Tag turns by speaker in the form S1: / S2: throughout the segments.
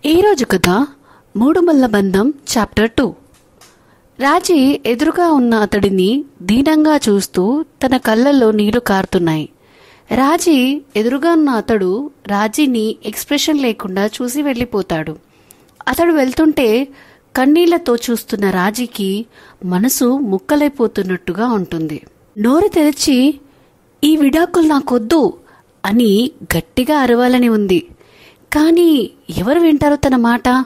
S1: ఈరోజు కథ మూడుమల్ల బంధం చాప్టర్ 2. రాజీ ఎదురుగా ఉన్న అతడిని దీనంగా చూస్తూ తన కళ్ళల్లో నీళ్లు కారుతున్నాయి. రాజీ ఎదురుగా ఉన్న అతడు రాజీని ఎక్స్ప్రెషన్ లేకుండా చూసి వెళ్ళిపోతాడు. అతడు వెళ్తుంటే కన్నీళ్లతో చూస్తున్న రాజీకి మనసు ముక్కలైపోతున్నట్టుగా ఉంటుంది. నోరు తెరిచి ఈ విడాకులు నాకొద్దు అని గట్టిగా అరవాలని ఉంది. కానీ ఎవరు వింటారు తన మాట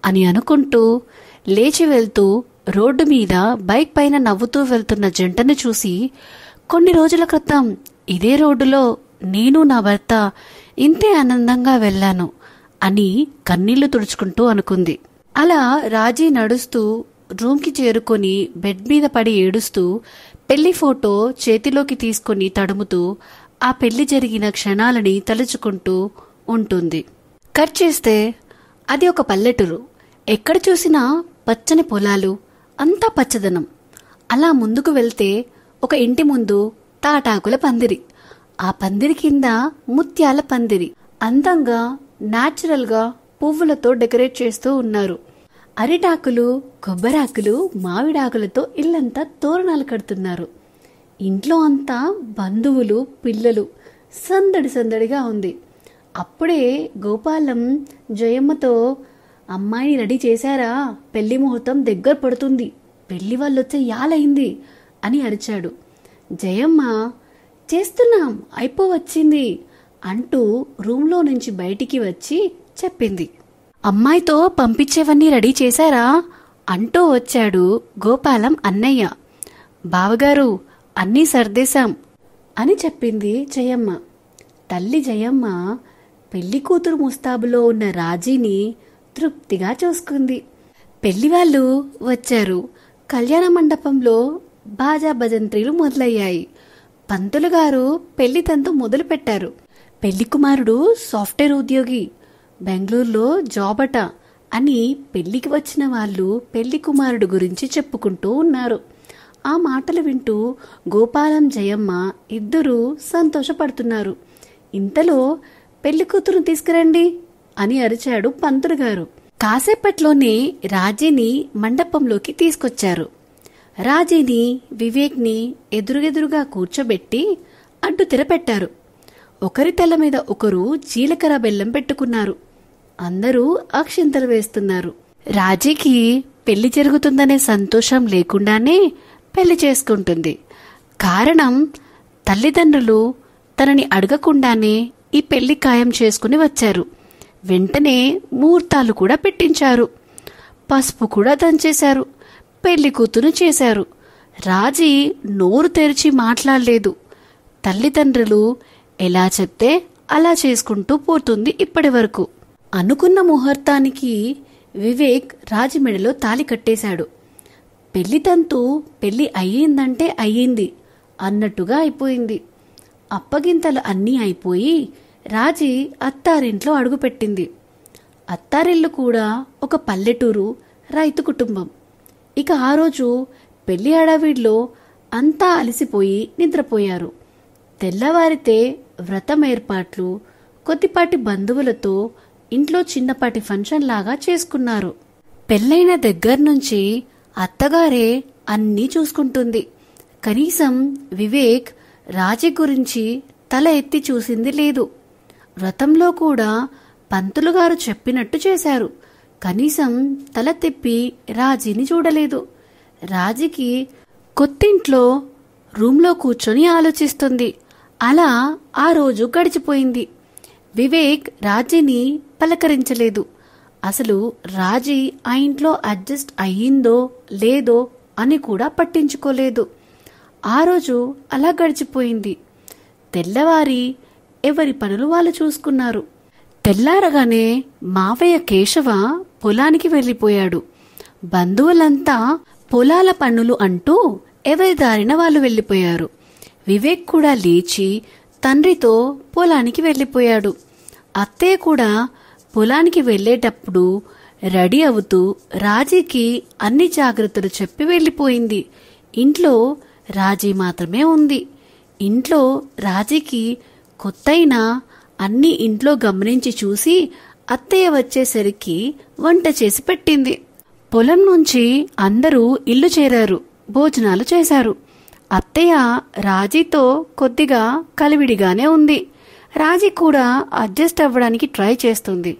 S1: అని అనుకుంటూ లేచి వెళ్తూ రోడ్డు మీద బైక్ పైన నవ్వుతూ వెళ్తున్న జంటను చూసి, కొన్ని రోజుల క్రితం ఇదే రోడ్డులో నేను నా భర్త ఇంతే ఆనందంగా వెళ్ళాను అని కన్నీళ్లు తుడుచుకుంటూ అనుకుంది. అలా రాజీ నడుస్తూ రూమ్కి చేరుకొని బెడ్ మీద పడి ఏడుస్తూ పెళ్లి ఫోటో చేతిలోకి తీసుకొని తడుముతూ ఆ పెళ్లి జరిగిన క్షణాలని తలుచుకుంటూ ఉంటుంది. కట్ చేస్తే అది ఒక పల్లెటూరు. ఎక్కడ చూసినా పచ్చని పొలాలు, అంతా పచ్చదనం. అలా ముందుకు వెళ్తే ఒక ఇంటి ముందు తాటాకుల పందిరి, ఆ పందిరి కింద ముత్యాల పందిరి. అందంగా న్యాచురల్ గా పువ్వులతో డెకరేట్ చేస్తూ ఉన్నారు. అరిటాకులు, కొబ్బరాకులు, మామిడాకులతో ఇల్లంతా తోరణాలు కడుతున్నారు. ఇంట్లో అంతా బంధువులు, పిల్లలు, సందడి సందడిగా ఉంది. అప్పుడే గోపాలం జయమ్మతో, అమ్మాయిని రెడీ చేశారా, పెళ్లి ముహూర్తం దగ్గర పడుతుంది, పెళ్లి వాళ్ళు వచ్చే యాలైంది అని అరిచాడు. జయమ్మ, చేస్తున్నాం, అయిపోవచ్చింది అంటూ రూమ్లో నుంచి బయటికి వచ్చి చెప్పింది. అమ్మాయితో పంపించేవన్నీ రెడీ చేశారా అంటూ వచ్చాడు గోపాలం అన్నయ్య. బావగారు, అన్నీ సర్దేశాం అని చెప్పింది జయమ్మ. తల్లి జయమ్మ పెళ్లి కూతురు ముస్తాబులో ఉన్న రాజీని తృప్తిగా చూసుకుంది. పెళ్లి వాళ్ళు వచ్చారు. కళ్యాణ మండపంలో బాజా భజంత్రీలు మొదలయ్యాయి. పంతులు గారు పెళ్లి తంతు మొదలు పెట్టారు. పెళ్లి కుమారుడు సాఫ్ట్వేర్ ఉద్యోగి, బెంగళూరులో జాబ్ అట అని పెళ్లికి వచ్చిన వాళ్ళు పెళ్లి కుమారుడు గురించి చెప్పుకుంటూ ఉన్నారు. ఆ మాటలు వింటూ గోపాలం జయమ్మ ఇద్దరూ సంతోషపడుతున్నారు. ఇంతలో పెళ్లి కూతురు తీసుకురండి అని అరిచాడు పంతులు గారు. కాసేపట్లోనే రాజీని మండపంలోకి తీసుకొచ్చారు. రాజీని, వివేక్ని ఎదురుగా కూర్చోబెట్టి అడ్డు తెరపెట్టారు. ఒకరి తల మీద ఒకరు జీలకర్ర బెల్లం పెట్టుకున్నారు. అందరూ అక్షింతలు వేస్తున్నారు. రాజీకి పెళ్లి జరుగుతుందనే సంతోషం లేకుండానే పెళ్లి చేసుకుంటుంది. కారణం, తల్లిదండ్రులు తనని అడగకుండానే ఈ పెళ్లి ఖాయం చేసుకుని వచ్చారు. వెంటనే ముహూర్తాలు కూడా పెట్టించారు. పసుపు కూడా దంచేశారు. పెళ్లి కూతురు చేశారు. రాజీ నోరు తెరిచి మాట్లాడలేదు. తల్లిదండ్రులు ఎలా చెప్తే అలా చేసుకుంటూ పోతుంది ఇప్పటి వరకు. అనుకున్న ముహూర్తానికి వివేక్ రాజీ మెడలో తాళి కట్టేశాడు. పెళ్లి తంతు పెళ్లి అయ్యిందంటే అయ్యింది అన్నట్టుగా అయిపోయింది. అప్పగింతలు అన్నీ అయిపోయి రాజీ అత్తారింట్లో అడుగుపెట్టింది. అత్తారిల్లు కూడా ఒక పల్లెటూరు, రైతు కుటుంబం. ఇక ఆ రోజు పెళ్లి హడావిడిలో అంతా అలసిపోయి నిద్రపోయారు. తెల్లవారితే వ్రతం ఏర్పాట్లు, కొద్దిపాటి బంధువులతో ఇంట్లో చిన్నపాటి ఫంక్షన్ లాగా చేసుకున్నారు. పెళ్లైన దగ్గర నుంచి అత్తగారే అన్నీ చూసుకుంటుంది. కనీసం వివేక్ రాజీ గురించి తల ఎత్తి చూసింది లేదు. వ్రతంలో కూడా పంతులు గారు చెప్పినట్టు చేశారు. కనీసం తల తిప్పి రాజీని చూడలేదు. రాజీకి కొత్తింట్లో రూమ్లో కూర్చొని ఆలోచిస్తుంది. అలా ఆ రోజు గడిచిపోయింది. వివేక్ రాజీని పలకరించలేదు. అసలు రాజీ ఆ ఇంట్లో అడ్జస్ట్ అయ్యిందో లేదో అని కూడా పట్టించుకోలేదు. ఆ రోజు అలా గడిచిపోయింది. తెల్లవారి ఎవరి పనులు వాళ్ళు చూసుకున్నారు. తెల్లారగానే మావయ్య కేశవ పొలానికి వెళ్ళిపోయాడు. బంధువులంతా పొలాల పన్నులు అంటూ ఎవరి దారిన వాళ్ళు వెళ్ళిపోయారు. వివేక్ కూడా లేచి తండ్రితో పొలానికి వెళ్ళిపోయాడు. అత్తయ్య కూడా పొలానికి వెళ్లేటప్పుడు రెడీ అవుతూ రాజీకి అన్ని జాగ్రత్తలు చెప్పి వెళ్ళిపోయింది. ఇంట్లో రాజీ మాత్రమే ఉంది. ఇంట్లో రాజీకి కొత్తైనా అన్ని ఇంట్లో గమనించి చూసి అత్తయ్య వచ్చేసరికి వంట చేసి పెట్టింది. పొలం నుంచి అందరూ ఇల్లు చేరారు, భోజనాలు చేశారు. అత్తయ్య రాజీతో కొద్దిగా కలివిడిగానే ఉంది. రాజీ కూడా అడ్జస్ట్ అవ్వడానికి ట్రై చేస్తుంది.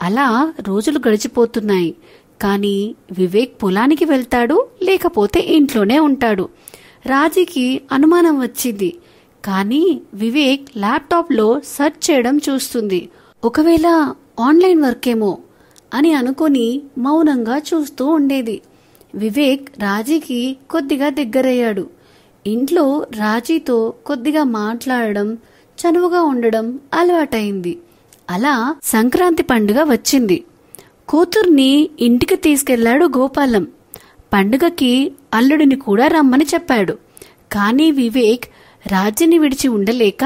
S1: అలా రోజులు గడిచిపోతున్నాయి. కానీ వివేక్ పొలానికి వెళ్తాడు, లేకపోతే ఇంట్లోనే ఉంటాడు. రాజీకి అనుమానం వచ్చింది. కానీ వివేక్ ల్యాప్టాప్లో సెర్చ్ చేయడం చూస్తుంది. ఒకవేళ ఆన్లైన్ వర్కేమో అని అనుకొని మౌనంగా చూస్తూ ఉండేది. వివేక్ రాజీకి కొద్దిగా దగ్గరయ్యాడు. ఇంట్లో రాజీతో కొద్దిగా మాట్లాడడం, చనువుగా ఉండడం అలవాటైంది. అలా సంక్రాంతి పండుగ వచ్చింది. కూతుర్ని ఇంటికి తీసుకెళ్లాడు గోపాలం. పండుగకి అల్లుడిని కూడా రమ్మని చెప్పాడు. కానీ వివేక్ రాజీని విడిచి ఉండలేక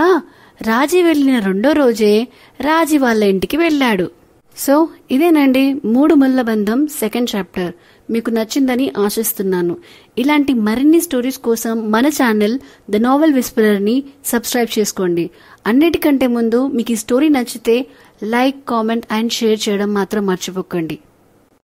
S1: రాజీ వెళ్లిన రెండో రోజే రాజీ వాళ్ళ ఇంటికి వెళ్ళాడు. సో ఇదేనండి మూడు ముళ్ళ బంధం సెకండ్ చాప్టర్. మీకు నచ్చిందని ఆశిస్తున్నాను. ఇలాంటి మరిన్ని స్టోరీస్ కోసం మన ఛానల్ ద నావెల్ విస్పరర్ని సబ్స్క్రైబ్ చేసుకోండి. అన్నిటికంటే ముందు మీకు ఈ స్టోరీ నచ్చితే లైక్, కామెంట్ అండ్ షేర్ చేయడం మాత్రం మర్చిపోకండి.